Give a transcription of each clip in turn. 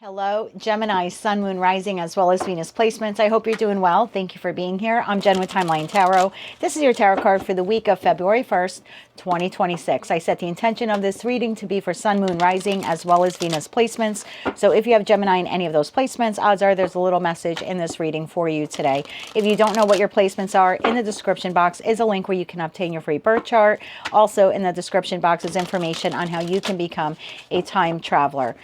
Hello, Gemini, Sun, Moon, Rising, as well as Venus placements. I hope you're doing well. Thank you for being here. I'm Jen with Timeline Tarot. This is your tarot card for the week of February 1st, 2026. I set the intention of this reading to be for Sun, Moon, Rising, as well as Venus placements. So if you have Gemini in any of those placements, odds are there's a little message in this reading for you today. If you don't know what your placements are, in the description box is a link where you can obtain your free birth chart. Also in the description box is information on how you can become a time traveler.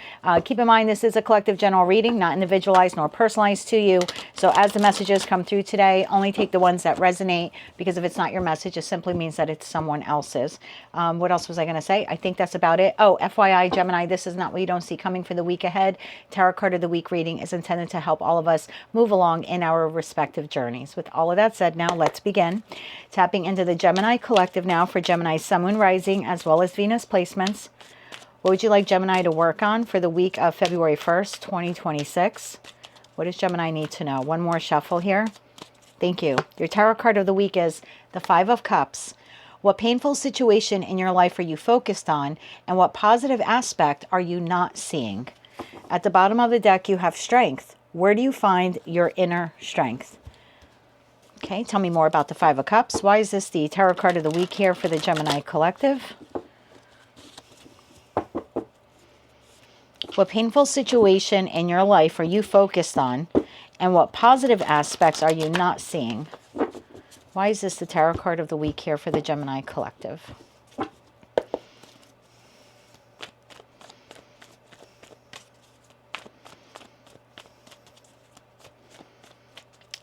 Keep in mind, this is a collective general reading, not individualized nor personalized to you. So as the messages come through today, only take the ones that resonate, because if it's not your message, it simply means that it's someone else's. What else was I going to say? I think that's about it. Oh, FYI, Gemini, this is not what you don't see coming for the week ahead. Tarot card of the week reading is intended to help all of us move along in our respective journeys. With all of that said, now let's begin. Tapping into the Gemini collective now for Gemini, Sun, Moon, Rising, as well as Venus placements. What would you like Gemini to work on for the week of February 1st, 2026? What does Gemini need to know? One more shuffle here. Thank you. Your tarot card of the week is the Five of Cups. What painful situation in your life are you focused on, and what positive aspect are you not seeing? At the bottom of the deck, you have strength. Where do you find your inner strength? Okay, tell me more about the Five of Cups. Why is this the tarot card of the week here for the Gemini collective? What painful situation in your life are you focused on, and what positive aspects are you not seeing? Why is this the tarot card of the week here for the Gemini collective?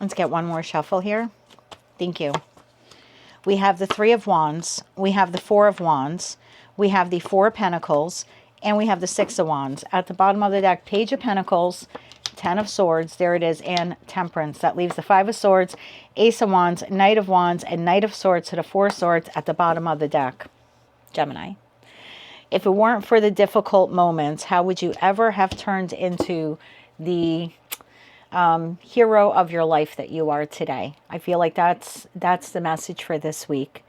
Let's get one more shuffle here. Thank you. We have the Three of Wands, we have the Four of Wands, we have the Four of Pentacles, and we have the Six of Wands. At the bottom of the deck, Page of Pentacles, Ten of Swords, there it is, and Temperance. That leaves the Five of Swords, Ace of Wands, Knight of Wands, and Knight of Swords to the Four of Swords at the bottom of the deck. Gemini. If it weren't for the difficult moments, how would you ever have turned into the hero of your life that you are today? I feel like that's the message for this week.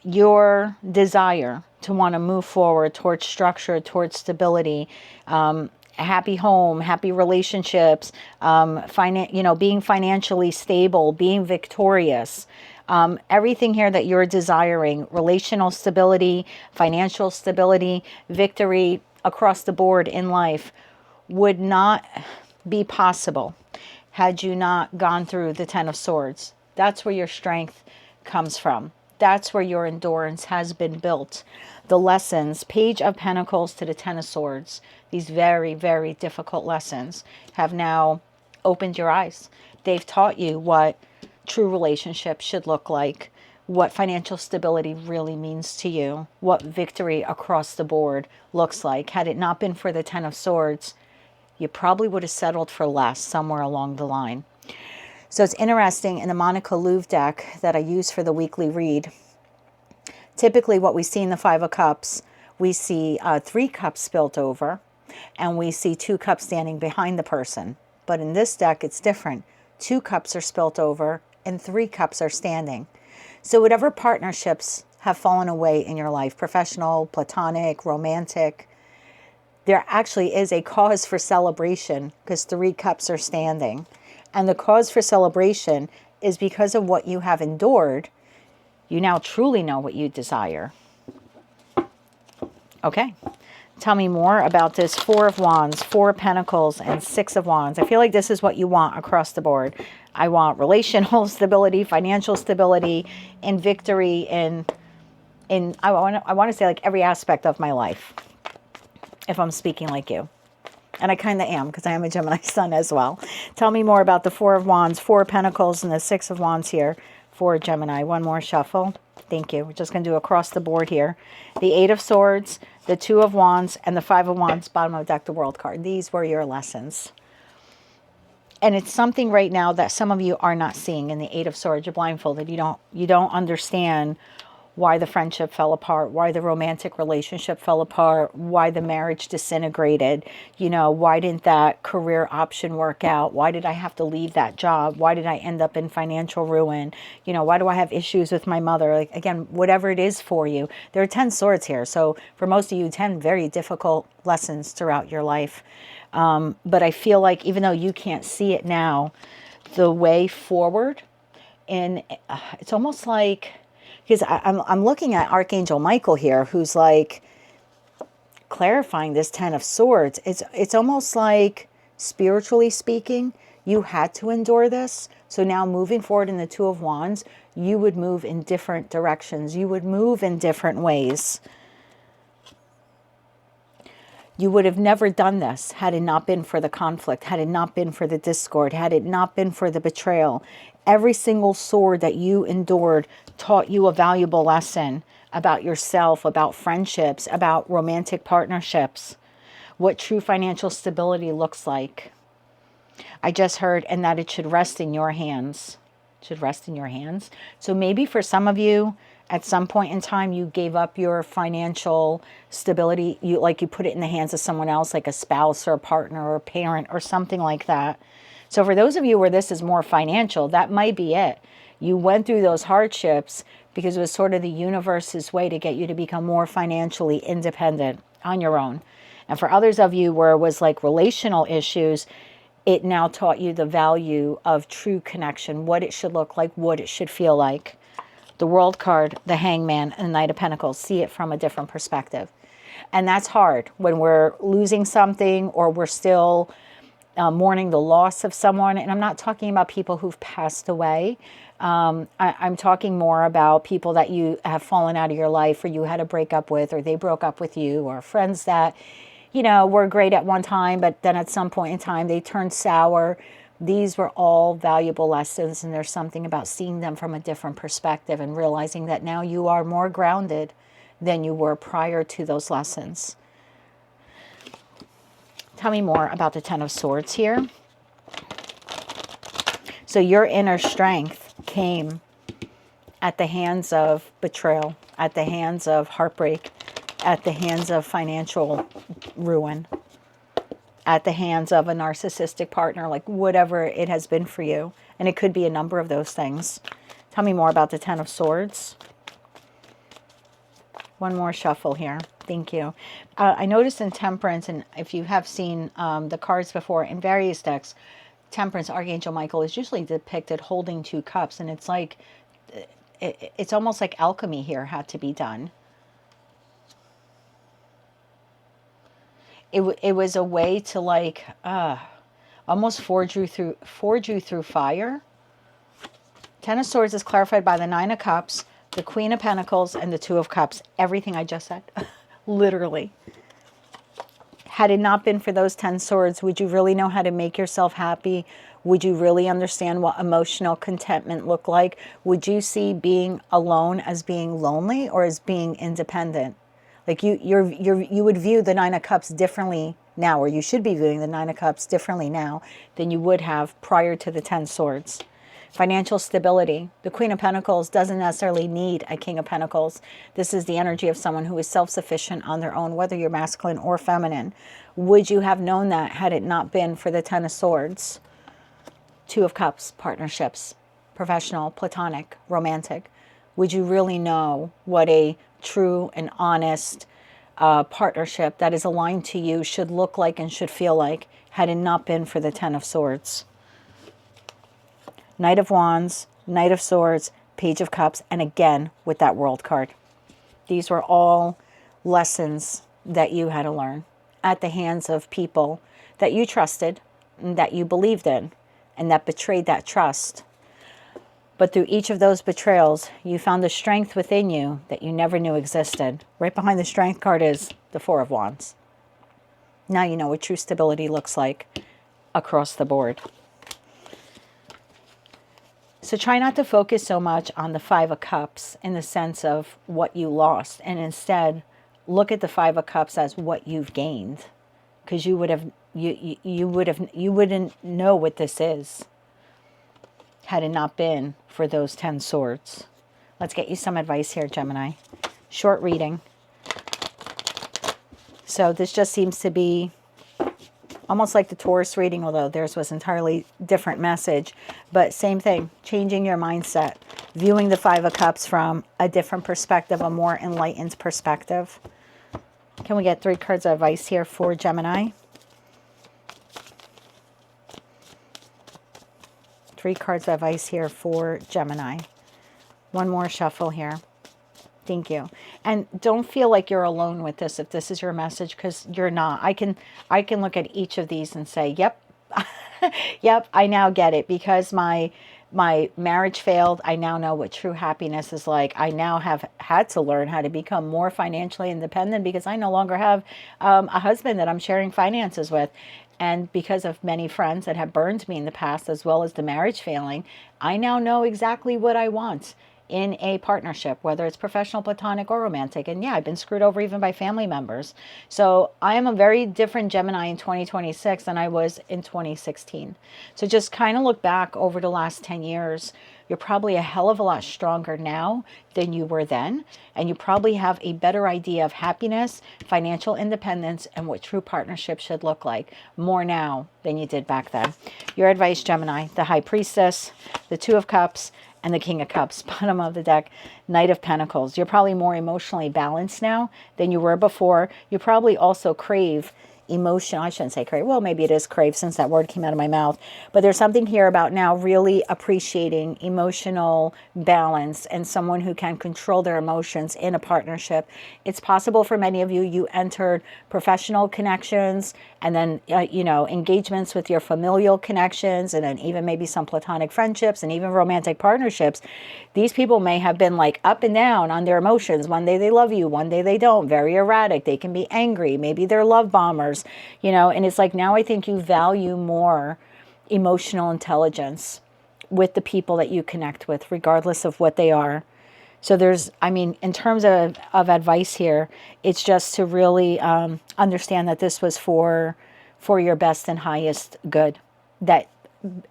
Your desire to want to move forward towards structure, towards stability, happy home, happy relationships, being financially stable, being victorious, everything here that you're desiring, relational stability, financial stability, victory across the board in life, would not be possible had you not gone through the Ten of Swords. That's where your strength comes from. That's where your endurance has been built. The lessons, Page of Pentacles to the Ten of Swords, these very, very difficult lessons have now opened your eyes. They've taught you what true relationships should look like, what financial stability really means to you, what victory across the board looks like. Had it not been for the Ten of Swords, you probably would have settled for less somewhere along the line. So it's interesting, in the Monica Louv deck that I use for the weekly read, typically what we see in the Five of Cups, we see 3 cups spilt over, and we see 2 cups standing behind the person. But in this deck, it's different. 2 cups are spilt over, and 3 cups are standing. So whatever partnerships have fallen away in your life, professional, platonic, romantic, there actually is a cause for celebration because 3 cups are standing. And the cause for celebration is because of what you have endured. You now truly know what you desire. Okay. Tell me more about this Four of Wands, Four of Pentacles, and Six of Wands. I feel like this is what you want across the board. I want relational stability, financial stability, and victory in I want to say like every aspect of my life, if I'm speaking like you. And I kind of am, because I am a Gemini sun as well. Tell me more about the Four of Wands, Four of Pentacles, and the Six of Wands here for Gemini. One more shuffle. Thank you. We're just going to do across the board here. The Eight of Swords, the Two of Wands, and the Five of Wands, bottom of the deck, the World card. These were your lessons. And it's something right now that some of you are not seeing in the Eight of Swords. You're blindfolded. You don't understand why the friendship fell apart, why the romantic relationship fell apart, why the marriage disintegrated, why didn't that career option work out? Why did I have to leave that job? Why did I end up in financial ruin? Why do I have issues with my mother? Like, again, whatever it is for you, there are 10 swords here. So for most of you, 10 very difficult lessons throughout your life. But I feel like even though you can't see it now, the way forward, and it's almost like, because I'm looking at Archangel Michael here, who's like clarifying this Ten of Swords. It's almost like, spiritually speaking, you had to endure this. So now moving forward in the Two of Wands, you would move in different directions. You would move in different ways. You would have never done this had it not been for the conflict, had it not been for the discord, had it not been for the betrayal. Every single sword that you endured taught you a valuable lesson about yourself, about friendships, about romantic partnerships, what true financial stability looks like. I just heard, and that it should rest in your hands. It should rest in your hands. So maybe for some of you, at some point in time, you gave up your financial stability. You put it in the hands of someone else, like a spouse or a partner or a parent or something like that. So for those of you where this is more financial, that might be it. You went through those hardships because it was sort of the universe's way to get you to become more financially independent on your own. And for others of you where it was like relational issues, it now taught you the value of true connection, what it should look like, what it should feel like. The World card, the Hangman, and the Knight of Pentacles, see it from a different perspective. And that's hard when we're losing something or we're still mourning the loss of someone. And I'm not talking about people who've passed away. I'm talking more about people that you have fallen out of your life, or you had a breakup with, or they broke up with you, or friends that, you know, were great at one time, but then at some point in time they turned sour. These were all valuable lessons, and there's something about seeing them from a different perspective and realizing that now you are more grounded than you were prior to those lessons. Tell me more about the Ten of Swords here. So your inner strength came at the hands of betrayal, at the hands of heartbreak, at the hands of financial ruin, at the hands of a narcissistic partner, like whatever it has been for you. And it could be a number of those things. Tell me more about the Ten of Swords. One more shuffle here. Thank you. I noticed in Temperance, and if you have seen the cards before in various decks, Temperance, Archangel Michael is usually depicted holding two cups. And it's like, it's almost like alchemy here had to be done. It was a way to like almost forge you through fire. Ten of Swords is clarified by the Nine of Cups, the Queen of Pentacles, and the Two of Cups. Everything I just said, literally. Had it not been for those 10 swords, would you really know how to make yourself happy? Would you really understand what emotional contentment looked like? Would you see being alone as being lonely or as being independent? Like you would view the Nine of Cups differently now, or you should be viewing the Nine of Cups differently now than you would have prior to the 10 swords. Financial stability. The Queen of Pentacles doesn't necessarily need a King of Pentacles. This is the energy of someone who is self-sufficient on their own, whether you're masculine or feminine. Would you have known that had it not been for the Ten of Swords? Two of Cups, partnerships, professional, platonic, romantic. Would you really know what a true and honest partnership that is aligned to you should look like and should feel like had it not been for the Ten of Swords? Knight of Wands, Knight of Swords, Page of Cups, and again with that World card. These were all lessons that you had to learn at the hands of people that you trusted, that you believed in, and that betrayed that trust. But through each of those betrayals, you found a strength within you that you never knew existed. Right behind the Strength card is the Four of Wands. Now you know what true stability looks like across the board. So try not to focus so much on the Five of Cups in the sense of what you lost, and instead look at the Five of Cups as what you've gained, because you wouldn't know what this is had it not been for those 10 swords. Let's get you some advice here, Gemini. Short reading. So this just seems to be almost like the Taurus reading, although theirs was entirely different message. But same thing, changing your mindset, viewing the Five of Cups from a different perspective, a more enlightened perspective. Can we get 3 cards of advice here for Gemini? 3 cards of advice here for Gemini. One more shuffle here. Thank you. And don't feel like you're alone with this if this is your message, because you're not. I can look at each of these and say, yep, yep, I now get it, because my marriage failed. I now know what true happiness is like. I now have had to learn how to become more financially independent, because I no longer have a husband that I'm sharing finances with. And because of many friends that have burned me in the past, as well as the marriage failing, I now know exactly what I want in a partnership, whether it's professional, platonic, or romantic. And yeah, I've been screwed over even by family members. So I am a very different Gemini in 2026 than I was in 2016. So just kind of look back over the last 10 years. You're probably a hell of a lot stronger now than you were then. And you probably have a better idea of happiness, financial independence, and what true partnership should look like more now than you did back then. Your advice, Gemini: the High Priestess, the Two of Cups, and the King of Cups. Bottom of the deck, Knight of Pentacles. You're probably more emotionally balanced now than you were before. You probably also crave emotion. I shouldn't say crave. Well, maybe it is crave, since that word came out of my mouth. But there's something here about now really appreciating emotional balance and someone who can control their emotions in a partnership. It's possible for many of you, you entered professional connections, and then, you know, engagements with your familial connections, and then even maybe some platonic friendships and even romantic partnerships. These people may have been like up and down on their emotions. One day they love you, one day they don't. Very erratic. They can be angry. Maybe they're love bombers, you know, and it's like now I think you value more emotional intelligence with the people that you connect with, regardless of what they are. So there's, I mean, in terms of advice here, it's just to really understand that this was for your best and highest good. That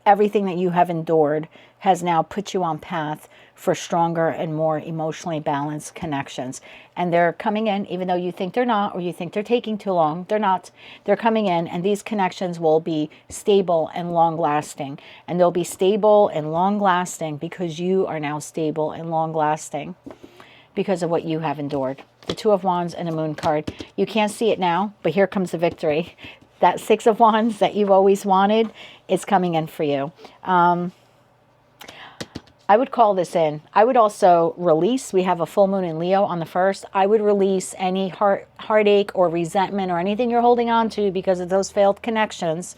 everything that you have endured has now put you on path for stronger and more emotionally balanced connections. And they're coming in, even though you think they're not, or you think they're taking too long. They're not. They're coming in, and these connections will be stable and long-lasting. And they'll be stable and long-lasting because you are now stable and long-lasting because of what you have endured. The Two of Wands and a Moon card. You can't see it now, but here comes the victory. That Six of Wands that you've always wanted is coming in for you. I would call this in. I would also release, we have a full moon in Leo on the 1st. I would release any heartache or resentment or anything you're holding on to because of those failed connections.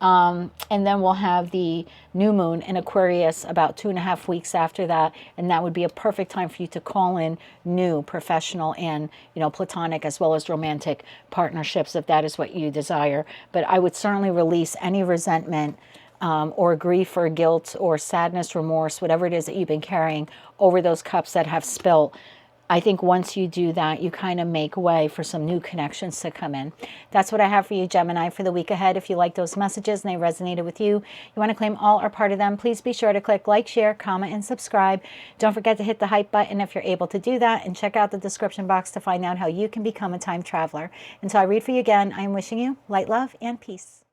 And then we'll have the new moon in Aquarius about 2.5 weeks after that. And that would be a perfect time for you to call in new professional and, you know, platonic as well as romantic partnerships, if that is what you desire. But I would certainly release any resentment, or grief or guilt or sadness, remorse, whatever it is that you've been carrying over those cups that have spilt. I think once you do that, you kind of make way for some new connections to come in. That's what I have for you, Gemini, for the week ahead. If you like those messages and they resonated with you, you want to claim all or part of them, please be sure to click like, share, comment, and subscribe. Don't forget to hit the hype button if you're able to do that, and check out the description box to find out how you can become a time traveler. Until I read for you again, I am wishing you light, love, and peace.